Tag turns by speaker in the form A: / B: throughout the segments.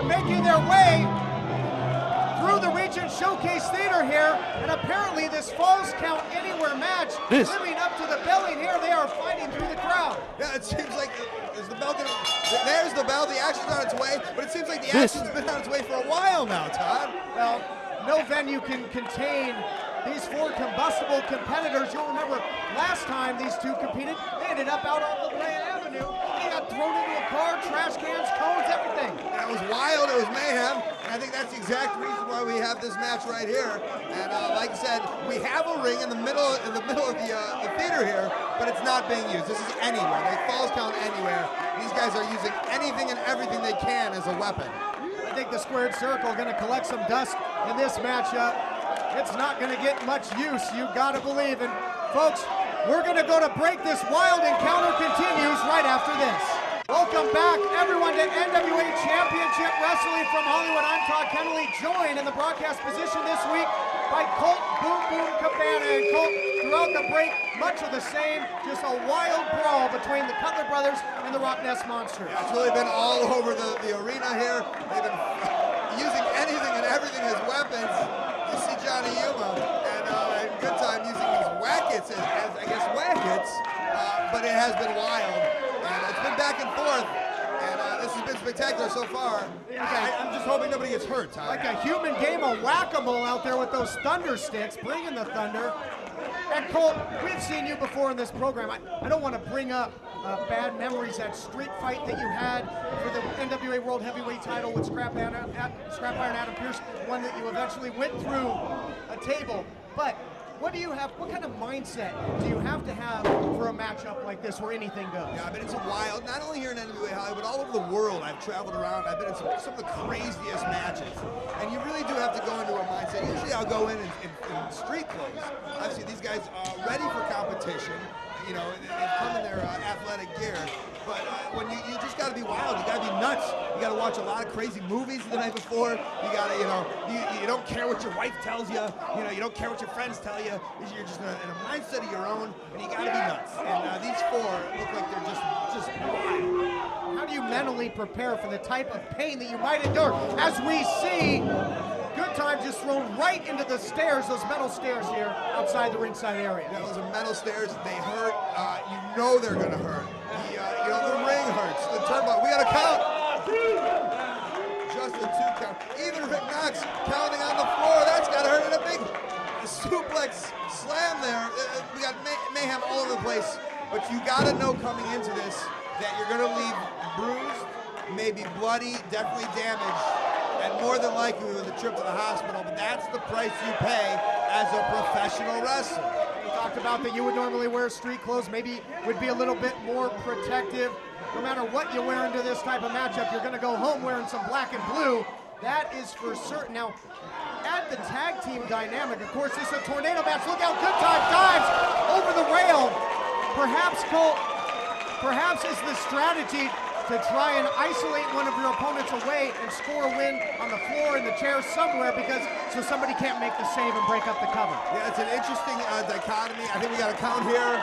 A: making their way through the Region Showcase Theater here, and apparently this Falls Count Anywhere match living up to the billing here. They are fighting through the crowd.
B: Yeah, it seems like is the bell there's the bell. The action's on its way, but it seems like the action's been on its way for a while now, Todd.
A: Well, no venue can contain these four combustible competitors. You'll remember last time these two competed, they ended up out on LeBlanc Avenue. They got thrown into a car, trash cans, cones, everything.
B: That was wild. It was mayhem. And I think that's the exact reason why we have this match right here. And like I said, we have a ring in the middle of the theater here, but it's not being used. This is anywhere. They Falls Count Anywhere. These guys are using anything and everything they can as a weapon.
A: I think the squared circle going to collect some dust in this matchup. It's not going to get much use, you got to believe. And folks, we're going to go to break. This wild encounter continues right after this. Welcome back, everyone, to NWA Championship Wrestling from Hollywood. I'm Todd Kennelly, joined in the broadcast position this week by Colt Boom Boom Cabana. And Colt, throughout the break, much of the same, just a wild brawl between the Cutler brothers and the RockNES Monsters.
B: Yeah, it's really been all over the arena here. They've been using anything and everything as weapons. You see Johnny Yuma and Goodtime using these whackets as I guess whackets, but it has been wild. And it's been back and forth, and this has been spectacular so far. I'm just hoping nobody gets hurt, Ty.
A: Like a human game of whack-a-mole out there with those thunder sticks, bringing the thunder. And Colt, we've seen you before in this program. I don't want to bring up bad memories, that street fight that you had for the NWA World Heavyweight title with Scrap Iron Adam Pearce, one that you eventually went through a table. But what do you have? What kind of mindset do you have to have for a matchup like this where anything goes?
B: Yeah, I've been in some wild, not only here in NWA Hollywood, but all over the world. I've traveled around. I've been in some of the craziest matches. And you really do have to go into a mindset. Usually I'll go in street clothes. Obviously, these guys are ready for competition. You know, they come in their athletic gear. But when you just got to be wild, you got to be nuts. You got to watch a lot of crazy movies the night before. You got to, you don't care what your wife tells you. You don't care what your friends tell you. You're just in a mindset of your own, and you got to be nuts. And these four look like they're just wild.
A: How do you mentally prepare for the type of pain that you might endure? As we see Goodtime just thrown right into the stairs, those metal stairs here outside the ringside area.
B: Yeah, those are metal stairs. They hurt. You know they're going to hurt. The ring hurts. The turnbuckle. We got to count. Just a 2 count. Even Rick Knox counting on the floor. That's got to hurt. And a big suplex slam there. We got mayhem all over the place. But you got to know coming into this that you're going to leave bruised, maybe bloody, definitely damaged, and more than likely with a trip to the hospital. But that's the price you pay as a professional wrestler.
A: You talked about that you would normally wear street clothes, maybe would be a little bit more protective. No matter what you wear into this type of matchup, you're going to go home wearing some black and blue. That is for certain. Now, add the tag team dynamic. Of course, this is a tornado match. Look out, Goodtime dives over the rail. Perhaps, Colt, is the strategy to try and isolate one of your opponents away and score a win on the floor, in the chair, somewhere, so somebody can't make the save and break up the cover.
B: Yeah, it's an interesting dichotomy. I think we got to count here.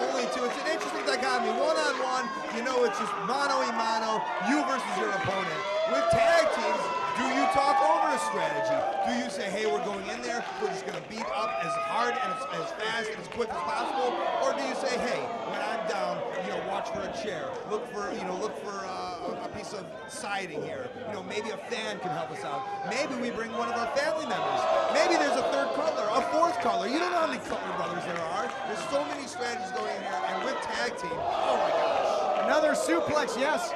B: Only 2. It's an interesting dichotomy. One-on-one, it's just mano-a-mano, you versus your opponent. With tag teams, do you talk over a strategy? Do you say, hey, we're going in there, we're just going to beat up as hard and as fast and as quick as possible? Or do you say, hey, when I'm down, watch for a chair, look for a piece of siding here. Maybe a fan can help us out. Maybe we bring one of our family members. Maybe there's a third Cutler, a fourth Cutler. You don't know how many Cutler brothers there are. There's so many strategies going in here, and with tag team, oh my gosh.
A: Another suplex, yes.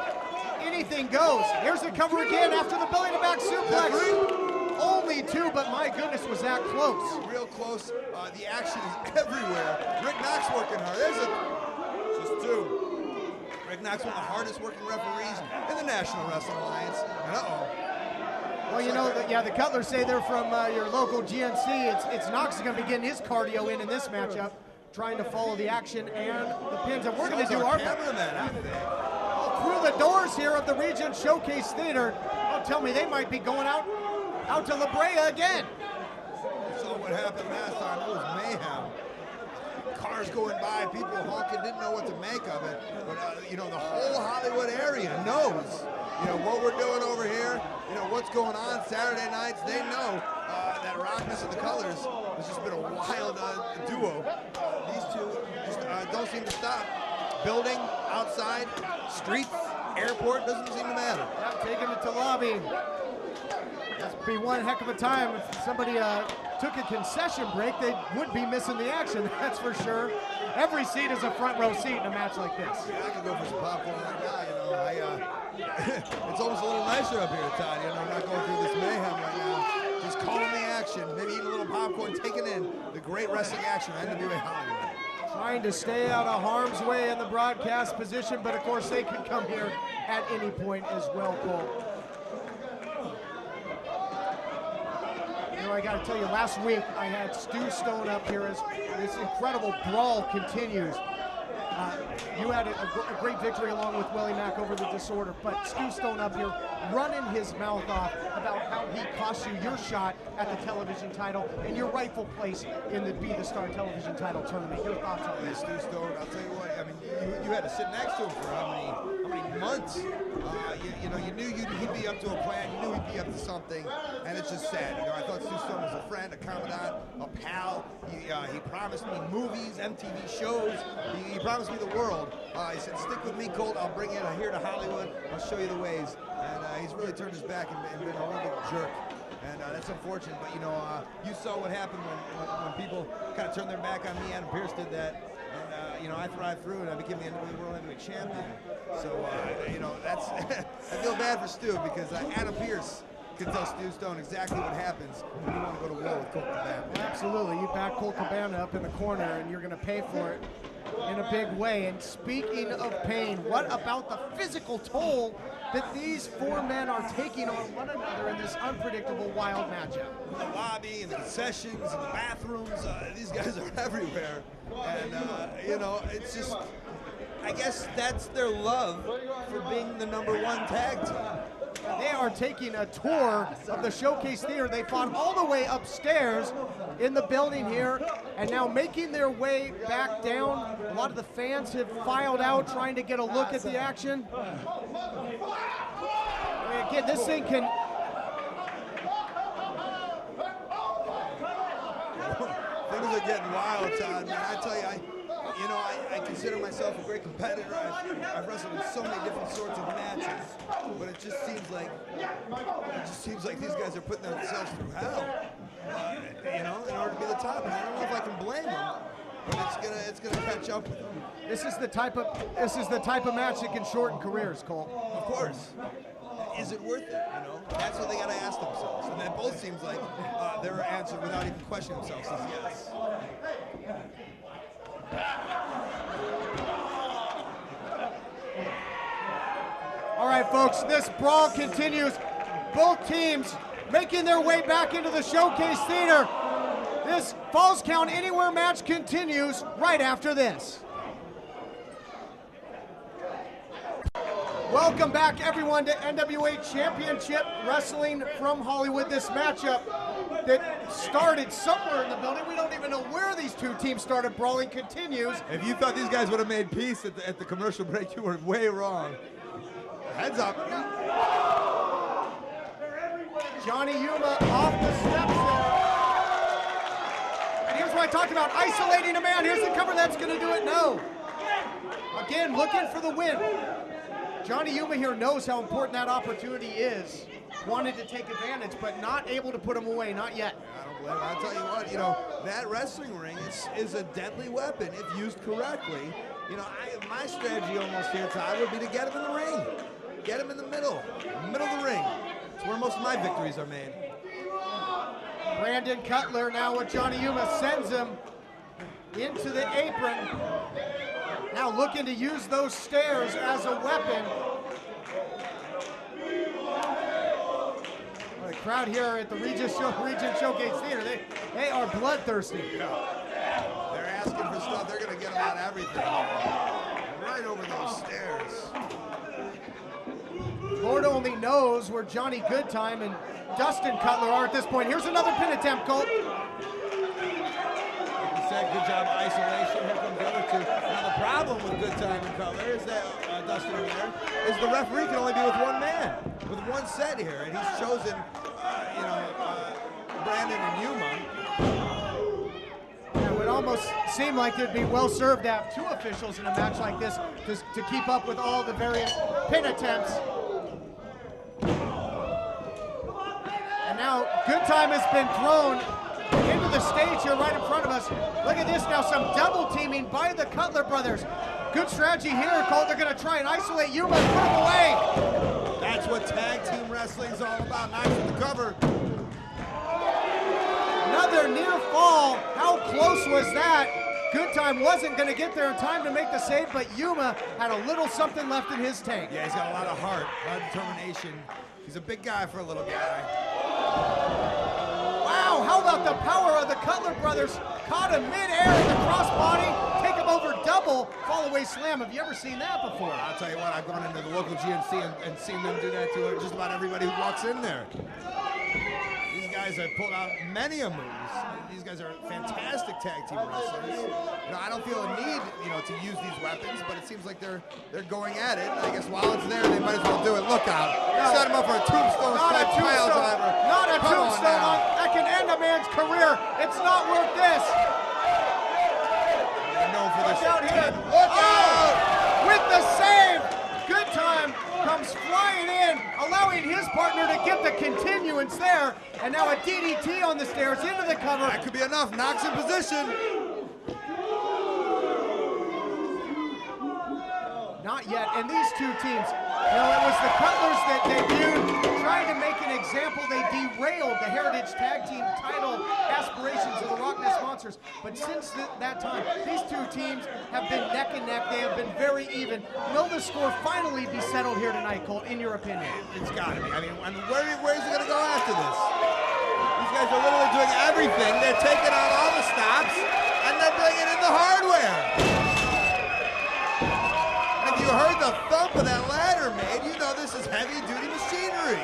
A: Anything goes. Here's the cover again after the belly to back suplex. Only 2, but my goodness, was that close.
B: Real close. The action is everywhere. Rick Knox working hard. There's just 2. Rick Knox, one of the hardest working referees in the National Wrestling Alliance. And
A: Well, the Cutlers say they're from your local GNC. It's Knox is going to be getting his cardio in this matchup, trying to follow the action and the pins. And we're going to do our
B: cameraman
A: through the doors here of the Region Showcase Theater. Oh, tell me they might be going out to La Brea again.
B: So what happened last time? It was mayhem. Cars going by, people honking, didn't know what to make of it. But the whole Hollywood area knows you know, what we're doing over here, you know, what's going on Saturday nights. They know that RockNES and the Colors has just been a wild duo. These two just don't seem to stop. Building, outside, streets, airport, doesn't seem to matter.
A: Yeah, taking it to lobby. Must be one heck of a time. If somebody took a concession break, they would be missing the action, that's for sure. Every seat is a front row seat in a match like this.
B: Yeah, I could go for some popcorn right now, you know. It's almost a little nicer up here, Todd, you know, I'm not going through this mayhem right now. Just calling the action, maybe eating a little popcorn, taking in the great wrestling action on NWA Hollywood.
A: Trying to stay out of harm's way in the broadcast position, but of course they can come here at any point as well, Cole. You know, I got to tell you, last week I had Stu Stone up here as this incredible brawl continues. You had a great victory along with Willie Mack over the Disorder, but Stu Stone up here running his mouth off about how he cost you your shot at the television title and your rightful place in the Be the Star television title tournament. Your thoughts on this?
B: Stu Stone, I'll tell you what, I mean, you had to sit next to him for how many months? You know, you knew he'd be up to a plan, you knew he'd be up to something, and it's just sad. You know, I thought Stu Stone was a friend, a confidant, a pal. He promised me movies, MTV shows. He promised me the world. He said, stick with me, Colt. I'll bring you here to Hollywood. I'll show you the ways. And he's really turned his back and been a real big jerk. And that's unfortunate. But, you know, you saw what happened when people kind of turned their back on me. Adam Pearce did that. And, you know, I thrived through, and I became the NWA World Heavyweight Champion. So, you know, that's I feel bad for Stu because Adam Pearce can tell Stu Stone exactly what happens when you want to go to war with Colt Cabana.
A: Absolutely. You back Colt Cabana up in the corner, and you're going to pay for it in a big way. And speaking of pain, what about the physical toll that these four men are taking on one another in this unpredictable, wild matchup?
B: In the lobby, in the concessions, in the bathrooms, these guys are everywhere. And, you know, it's just, I guess that's their love for being the #1 tag team.
A: They are taking a tour of the Showcase Theater. They fought all the way upstairs in the building here and now making their way back down. A lot of the fans have filed out trying to get a look at the action. Again, this thing can...
B: Things are getting wild, Todd, man. I tell you, I consider myself a great competitor. I've wrestled in so many different sorts of matches, but it just seems like these guys are putting themselves through hell, you know, in order to be the top. And I don't know if I can blame them, but it's gonna catch up with them.
A: This is the type of match that can shorten careers, Cole.
B: Of course. Is it worth it? You know, that's what they got to ask themselves. And that both seems like their answer without even questioning themselves is yes.
A: All right, folks, this brawl continues. Both teams making their way back into the Showcase Theater. This Falls Count Anywhere match continues right after this. Welcome back, everyone, to NWA Championship Wrestling from Hollywood. This matchup that started somewhere in the building, we don't even know where these two teams started brawling, continues.
B: If you thought these guys would have made peace at the commercial break, you were way wrong. Heads up.
A: Johnny Yuma off the steps there. And here's what I talked about, isolating a man. Here's the cover that's going to do it. No. Again, looking for the win. Johnny Yuma here knows how important that opportunity is. Wanted to take advantage, but not able to put him away, not yet.
B: I don't blame him. I'll tell you what, you know, that wrestling ring is a deadly weapon if used correctly. You know, my strategy almost here, Todd, would be to get him in the ring. Get him in the middle of the ring. It's where most of my victories are made.
A: Brandon Cutler now with Johnny Yuma sends him into the apron. Now looking to use those stairs as a weapon. The crowd here at the Regent Showcase Theater, they are bloodthirsty.
B: Yeah. They're asking for stuff. They're going to get them on everything. Right over those stairs.
A: Lord only knows where Johnny Goodtime and Dustin Cutler are at this point. Here's another pin attempt, Colt.
B: Good job of isolation. Here comes the other two. Now the problem with Goodtime and Cutler is that Dustin over there is the referee can only be with one man. one set here, and he's chosen, Brandon and Yuma.
A: It would almost seem like it'd be well served to have two officials in a match like this to keep up with all the various pin attempts. And now Goodtime has been thrown into the stage here right in front of us. Look at this now, some double teaming by the Cutler brothers. Good strategy here, Colt. They're going to try and isolate Yuma and put him away.
B: That's what tag team wrestling is all about. Nice with the cover.
A: Another near fall. How close was that? Goodtime wasn't going to get there in time to make the save, but Yuma had a little something left in his tank.
B: Yeah, he's got a lot of heart, a lot of determination. He's a big guy for a little guy.
A: Wow, how about the power of the Cutler brothers? Caught him mid-air in the crossbody, take him over double, fall-away slam. Have you ever seen that before?
B: I'll tell you what, I've gone into the local GNC and seen them do that to just about everybody who walks in there. These guys have pulled out many a moves. These guys are fantastic tag team wrestlers. I don't feel a need, to use these weapons, but it seems like they're going at it. I guess while it's there, they might as well do it. Look out!
A: No.
B: Set him up for a tombstone.
A: Not a tombstone. Not a tombstone. That can end a man's career. It's not worth this.
B: For this.
A: Watch out here.
B: Look out!
A: With the save, Goodtime comes flying in, allowing his partner to get the continuance there. And now a DDT on the stairs into the cover.
B: That could be enough. Knocks in position.
A: Not yet. And these two teams, it was the Cutlers that debuted, trying to make an example. They derailed the Heritage Tag Team title aspirations of the RockNES Monsters. But since that time, these two teams have been neck and neck. They have been very even. Will the score finally be settled here tonight, Colt, in your opinion?
B: It's got to be. I mean, where's it going to go after this? These guys are literally doing everything. They're taking out all the stops, and they're bringing in the hardware. You heard the thump of that ladder made, you know this is heavy-duty machinery.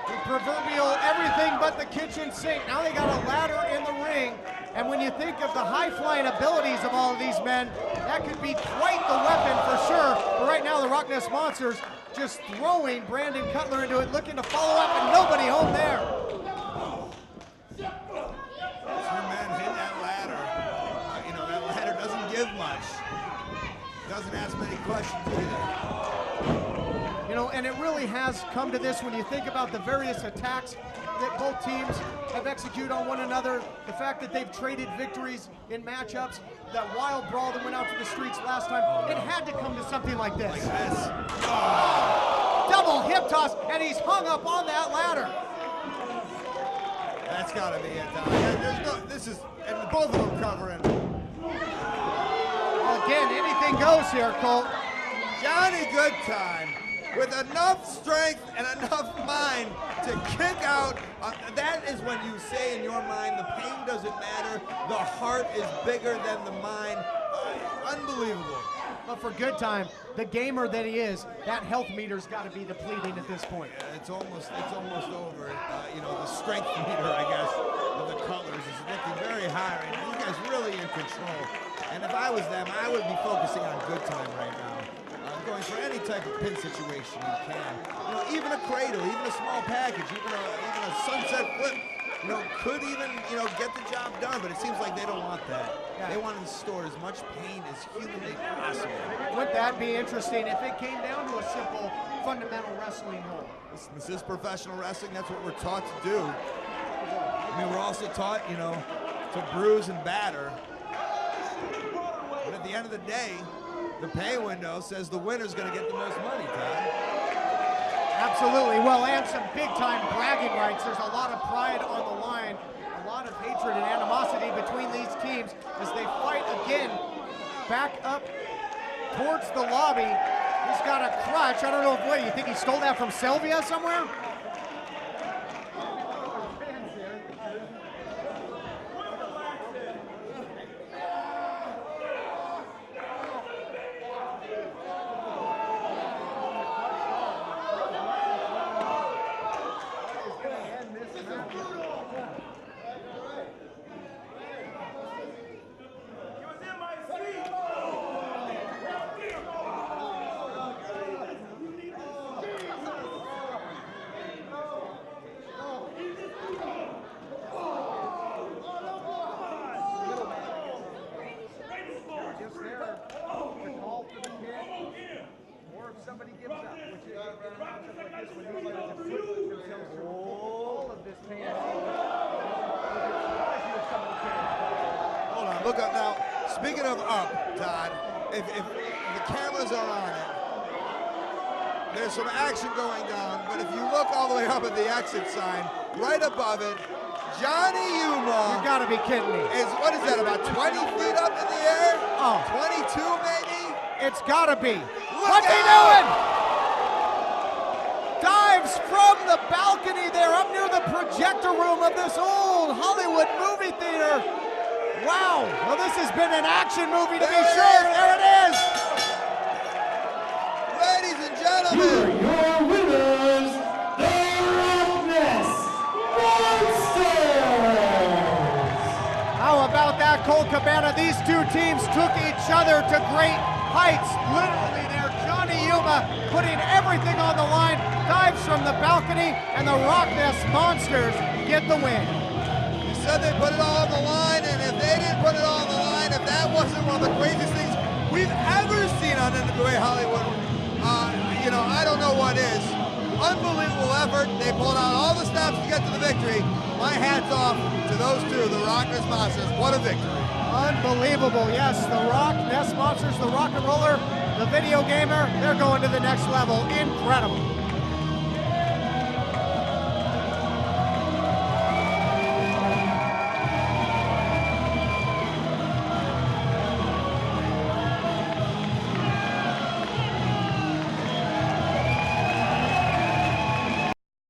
A: The proverbial everything but the kitchen sink. Now they got a ladder in the ring, and when you think of the high-flying abilities of all of these men, that could be quite the weapon for sure. But right now the RockNES Monsters just throwing Brandon Cutler into it, looking to follow up, and nobody home there.
B: Two men hit that ladder. That ladder doesn't give much. Doesn't ask many questions either.
A: And it really has come to this when you think about the various attacks that both teams have executed on one another, the fact that they've traded victories in matchups, that wild brawl that went out to the streets last time, it had to come to something like this. Double hip toss, and he's hung up on that ladder.
B: That's got to be it, Don. And both of them covering.
A: Again, anything goes here, Colt.
B: Johnny Goodtime with enough strength and enough mind to kick out. That is when you say in your mind, the pain doesn't matter. The heart is bigger than the mind. Unbelievable.
A: But for Goodtime, the gamer that he is, that health meter's got to be depleting at this point.
B: Yeah, it's almost over. The strength meter, I guess, of the Cutlers is looking very high right now. You guys really in control. And if I was them, I would be focusing on Goodtime right now. Going for any type of pin situation you can. Even a cradle, even a small package, even a sunset flip, could even, get the job done. But it seems like they don't want that. Yeah. They want to store as much pain as humanly possible.
A: Wouldn't that be interesting if it came down to a simple fundamental wrestling rule?
B: This is professional wrestling. That's what we're taught to do. I mean, we're also taught, to bruise and batter. But at the end of the day, the pay window says the winner's going to get the most money, Todd.
A: Absolutely. Well, and some big-time bragging rights. There's a lot of pride on the line, a lot of hatred and animosity between these teams as they fight again back up towards the lobby. He's got a crutch. I don't know what you think he stole that from Sylvia somewhere? somebody gives up, which is in a matchup like this, when these guys have put themselves through all of this pain.
B: Hold on, look up now. Speaking of up, Todd, if the cameras are on it, there's some action going down, but if you look all the way up at the exit sign, right above it, Johnny Yuma.
A: You gotta be kidding me.
B: What is that, about 20 feet up in the air?
A: Oh.
B: 22 maybe?
A: It's gotta be.
B: What's
A: he doing? Dives from the balcony there up near the projector room of this old Hollywood movie theater. Wow, well this has been an action movie to be sure. There it is.
B: Ladies and gentlemen.
C: Your winners, the RockNES Monsters!
A: How about that, Colt Cabana? These two teams took each other to great heights. Literally there, Johnny Yuma putting everything on the line, dives from the balcony, and the RockNES Monsters get the win.
B: You said they put it all on the line, and if they didn't put it all on the line, if that wasn't one of the craziest things we've ever seen on NWA Hollywood, I don't know what is. Unbelievable effort. They pulled out all the stops to get to the victory. My hat's off to those two, the RockNES Monsters. What a victory.
A: Unbelievable, yes. The RockNES Monsters, the rock and roller, the video gamer, they're going to the next level. Incredible.